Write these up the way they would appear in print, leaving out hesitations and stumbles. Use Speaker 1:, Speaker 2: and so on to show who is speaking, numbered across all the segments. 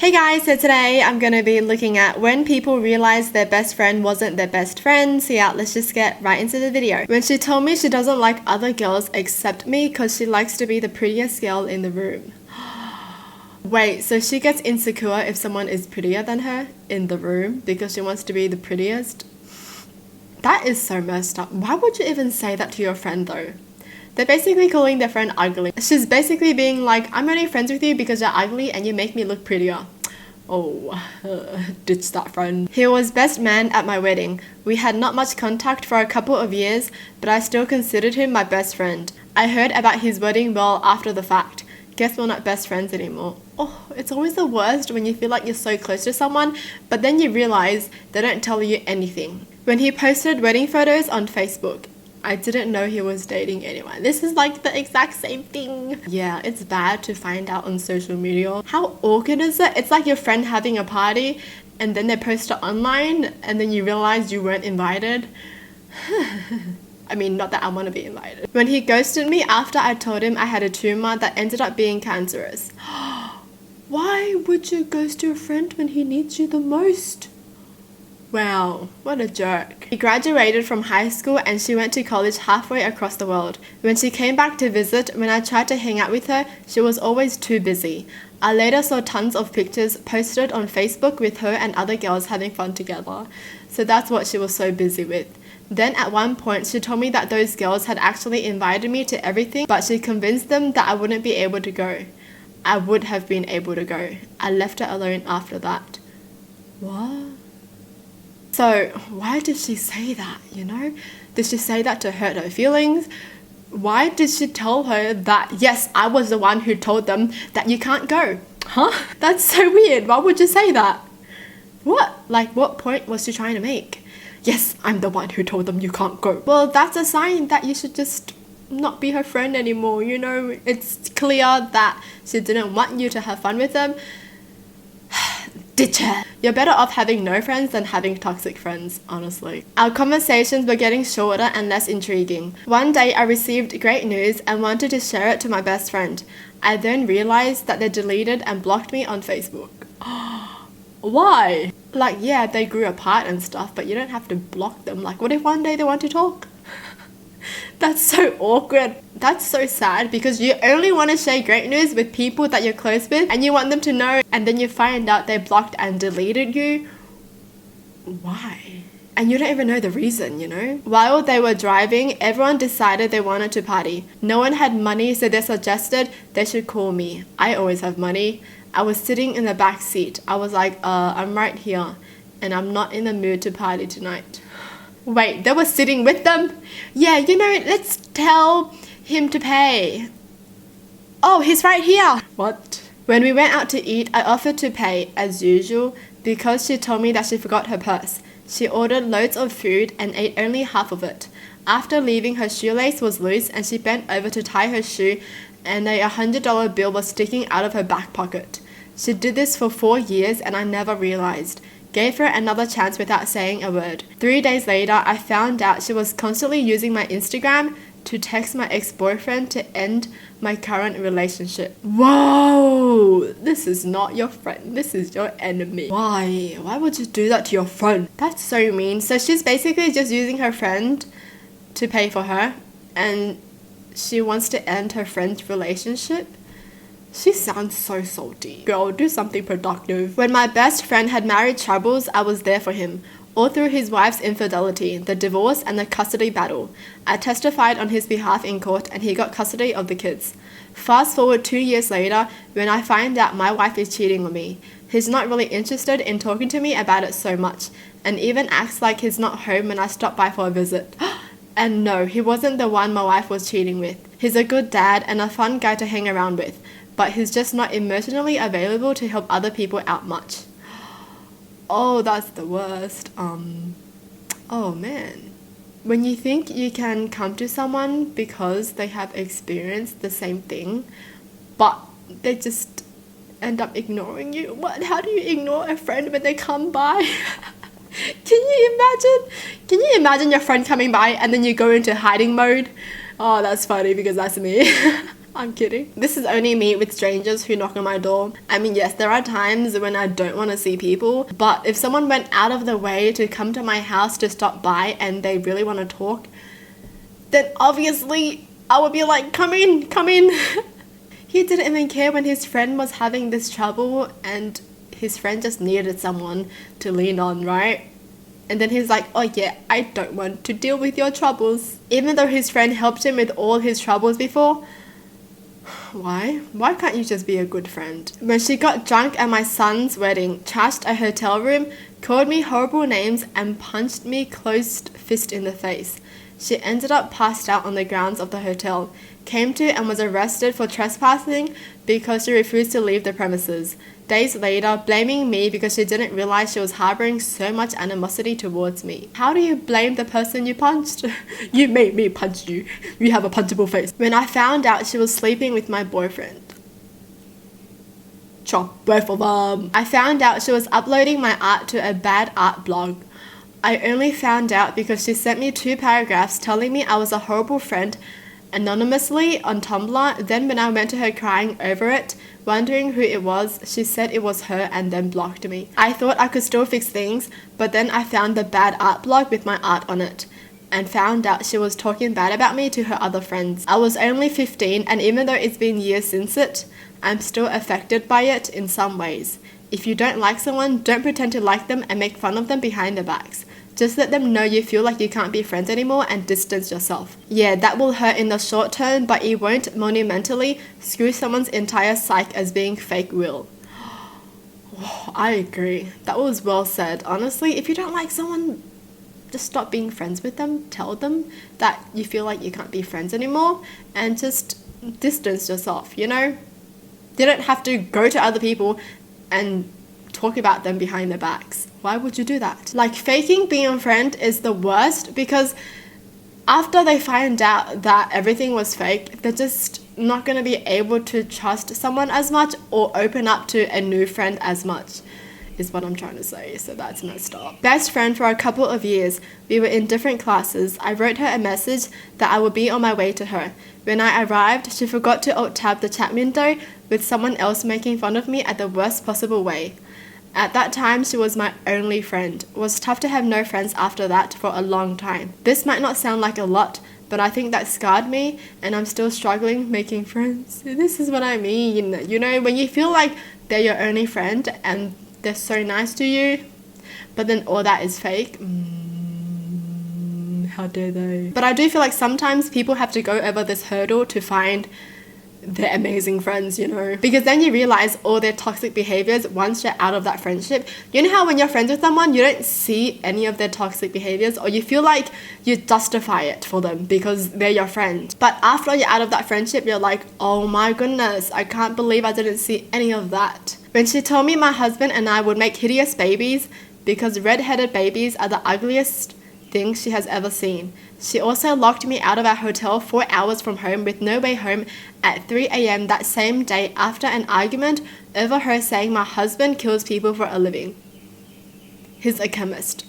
Speaker 1: Hey guys, so today I'm going to be looking at when people realize their best friend wasn't their best friend. So yeah, let's just get right into the video. When she told me she doesn't like other girls except me because she likes to be the prettiest girl in the room. Wait, so she gets insecure if someone is prettier than her in the room because she wants to be the prettiest? That is so messed up. Why would you even say that to your friend though? They're basically calling their friend ugly. She's basically being like, I'm only friends with you because you're ugly and you make me look prettier. Oh, ditch that friend. He was best man at my wedding. We had not much contact for a couple of years, but I still considered him my best friend. I heard about his wedding well after the fact. Guess we're not best friends anymore. Oh, it's always the worst when you feel like you're so close to someone, but then you realize they don't tell you anything. When he posted wedding photos on Facebook, I didn't know he was dating anyone. This is like the exact same thing. Yeah, it's bad to find out on social media. How awkward is it? It's like your friend having a party and then they post it online and then you realize you weren't invited. I mean, not that I want to be invited. When he ghosted me after I told him I had a tumor that ended up being cancerous. Why would you ghost your friend when he needs you the most? Wow, what a jerk. She graduated from high school and she went to college halfway across the world. When she came back to visit, when I tried to hang out with her, she was always too busy. I later saw tons of pictures posted on Facebook with her and other girls having fun together. So that's what she was so busy with. Then at one point, she told me that those girls had actually invited me to everything, but she convinced them that I wouldn't be able to go. I would have been able to go. I left her alone after that. What? So why did she say that, you know? Did she say that to hurt her feelings? Why did she tell her that, yes, I was the one who told them that you can't go? Huh? That's so weird. Why would you say that? What? Like, what point was she trying to make? Yes, I'm the one who told them you can't go. Well, that's a sign that you should just not be her friend anymore, you know? It's clear that she didn't want you to have fun with them. Ditch her. You're better off having no friends than having toxic friends, honestly. Our conversations were getting shorter and less intriguing. One day I received great news and wanted to share it to my best friend. I then realized that they deleted and blocked me on Facebook. Why? Like, yeah, they grew apart and stuff, but you don't have to block them. Like, what if one day they want to talk? That's so awkward. That's so sad because you only want to share great news with people that you're close with and you want them to know, and then you find out they blocked and deleted you. Why? And you don't even know the reason, you know? While they were driving, everyone decided they wanted to party. No one had money, so they suggested they should call me. I always have money. I was sitting in the back seat. I was like, I'm right here and I'm not in the mood to party tonight. Wait, they were sitting with them? Yeah, you know, let's tell him to pay. Oh, he's right here. What? When we went out to eat, I offered to pay, as usual, because she told me that she forgot her purse. She ordered loads of food and ate only half of it. After leaving, her shoelace was loose and she bent over to tie her shoe and a $100 bill was sticking out of her back pocket. She did this for 4 years and I never realized. Gave her another chance without saying a word. 3 days later, I found out she was constantly using my Instagram to text my ex-boyfriend to end my current relationship. Whoa! This is not your friend. This is your enemy. Why? Why would you do that to your friend? That's so mean. So she's basically just using her friend to pay for her and she wants to end her friend's relationship? She sounds so salty. Girl, do something productive. When my best friend had marriage troubles, I was there for him. All through his wife's infidelity, the divorce, and the custody battle. I testified on his behalf in court and he got custody of the kids. Fast forward 2 years later, when I find out my wife is cheating on me. He's not really interested in talking to me about it so much, and even acts like he's not home when I stop by for a visit. And no, he wasn't the one my wife was cheating with. He's a good dad and a fun guy to hang around with, but he's just not emotionally available to help other people out much. Oh, that's the worst. Oh man. When you think you can come to someone because they have experienced the same thing, but they just end up ignoring you. What? How do you ignore a friend when they come by? Can you imagine your friend coming by and then you go into hiding mode? Oh, that's funny because that's me. I'm kidding. This is only me with strangers who knock on my door. I mean, yes, there are times when I don't want to see people, but if someone went out of the way to come to my house to stop by and they really want to talk, then obviously I would be like, come in, come in. He didn't even care when his friend was having this trouble and his friend just needed someone to lean on, right? And then he's like, oh yeah, I don't want to deal with your troubles. Even though his friend helped him with all his troubles before. Why? Why can't you just be a good friend? When she got drunk at my son's wedding, trashed a hotel room, called me horrible names, and punched me closed fist in the face. She ended up passed out on the grounds of the hotel, came to and was arrested for trespassing because she refused to leave the premises. Days later, blaming me because she didn't realize she was harboring so much animosity towards me. How do you blame the person you punched? You made me punch you. You have a punchable face. When I found out she was sleeping with my boyfriend. Chop both of them. I found out she was uploading my art to a bad art blog. I only found out because she sent me 2 paragraphs telling me I was a horrible friend anonymously on Tumblr. Then when I went to her crying over it, wondering who it was, she said it was her and then blocked me. I thought I could still fix things, but then I found the bad art blog with my art on it and found out she was talking bad about me to her other friends. I was only 15 and even though it's been years since it, I'm still affected by it in some ways. If you don't like someone, don't pretend to like them and make fun of them behind their backs. Just let them know you feel like you can't be friends anymore and distance yourself. Yeah, that will hurt in the short term, but it won't monumentally screw someone's entire psyche as being fake real. Oh, I agree. That was well said. Honestly, if you don't like someone, just stop being friends with them. Tell them that you feel like you can't be friends anymore and just distance yourself, you know? You don't have to go to other people and talk about them behind their backs. Why would you do that? Like, faking being a friend is the worst because after they find out that everything was fake, they're just not going to be able to trust someone as much or open up to a new friend as much, is what I'm trying to say. So that's messed up. Best friend for a couple of years. We were in different classes. I wrote her a message that I would be on my way to her. When I arrived, she forgot to alt-tab the chat window with someone else making fun of me at the worst possible way. At that time, she was my only friend. It was tough to have no friends after that for a long time. This might not sound like a lot, but I think that scarred me and I'm still struggling making friends. This is what I mean. You know, when you feel like they're your only friend and they're so nice to you, but then all that is fake. How dare they? But I do feel like sometimes people have to go over this hurdle to find their amazing friends, you know, because then you realize all their toxic behaviors once you're out of that friendship. You know how when you're friends with someone, you don't see any of their toxic behaviors, or you feel like you justify it for them because they're your friend. But after you're out of that friendship, you're like, oh my goodness, I can't believe I didn't see any of that. When she told me my husband and I would make hideous babies because red-headed babies are the ugliest thing she has ever seen. She also locked me out of our hotel 4 hours from home with no way home at 3 a.m. that same day after an argument over her saying my husband kills people for a living. He's a chemist.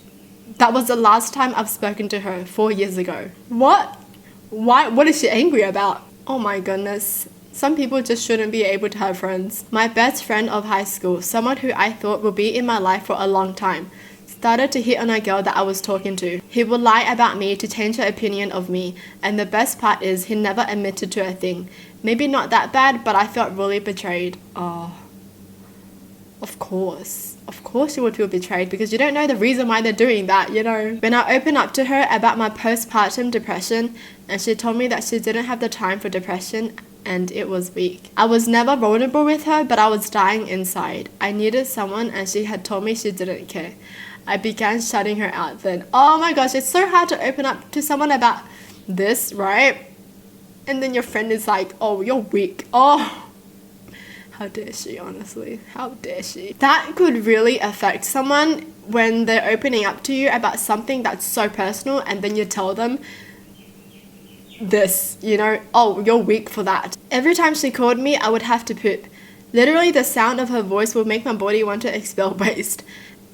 Speaker 1: That was the last time I've spoken to her 4 years ago. What? Why? What is she angry about? Oh my goodness. Some people just shouldn't be able to have friends. My best friend of high school, someone who I thought would be in my life for a long time, started to hit on a girl that I was talking to. He would lie about me to change her opinion of me, and the best part is he never admitted to a thing. Maybe not that bad, but I felt really betrayed. Oh, of course you would feel betrayed because you don't know the reason why they're doing that, you know. When I opened up to her about my postpartum depression, and she told me that she didn't have the time for depression and it was weak. I was never vulnerable with her, but I was dying inside. I needed someone and she had told me she didn't care. I began shutting her out then. Oh my gosh, it's so hard to open up to someone about this, right? And then your friend is like, oh, you're weak. Oh, how dare she, honestly? How dare she? That could really affect someone when they're opening up to you about something that's so personal and then you tell them this, you know, oh, you're weak for that. Every time she called me, I would have to poop. Literally, the sound of her voice would make my body want to expel waste.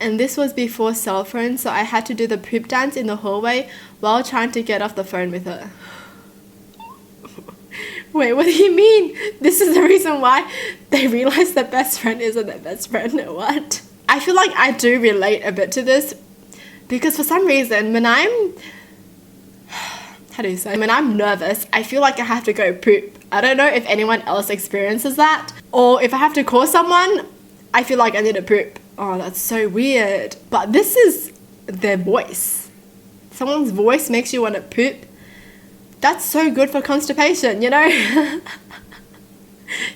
Speaker 1: And this was before cell phones, so I had to do the poop dance in the hallway while trying to get off the phone with her. Wait, what do you mean? This is the reason why they realize their best friend isn't their best friend. What? I feel like I do relate a bit to this because for some reason when I'm when I'm nervous, I feel like I have to go poop. I don't know if anyone else experiences that, or if I have to call someone, I feel like I need to poop. Oh, that's so weird. But this is their voice. Someone's voice makes you want to poop. That's so good for constipation, you know?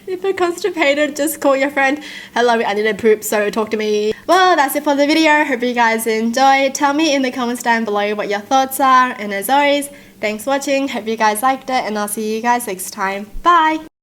Speaker 1: If you're constipated, just call your friend. Hello, I need to poop, so talk to me. Well, that's it for the video. Hope you guys enjoyed. Tell me in the comments down below what your thoughts are. And as always, thanks for watching. Hope you guys liked it, and I'll see you guys next time. Bye!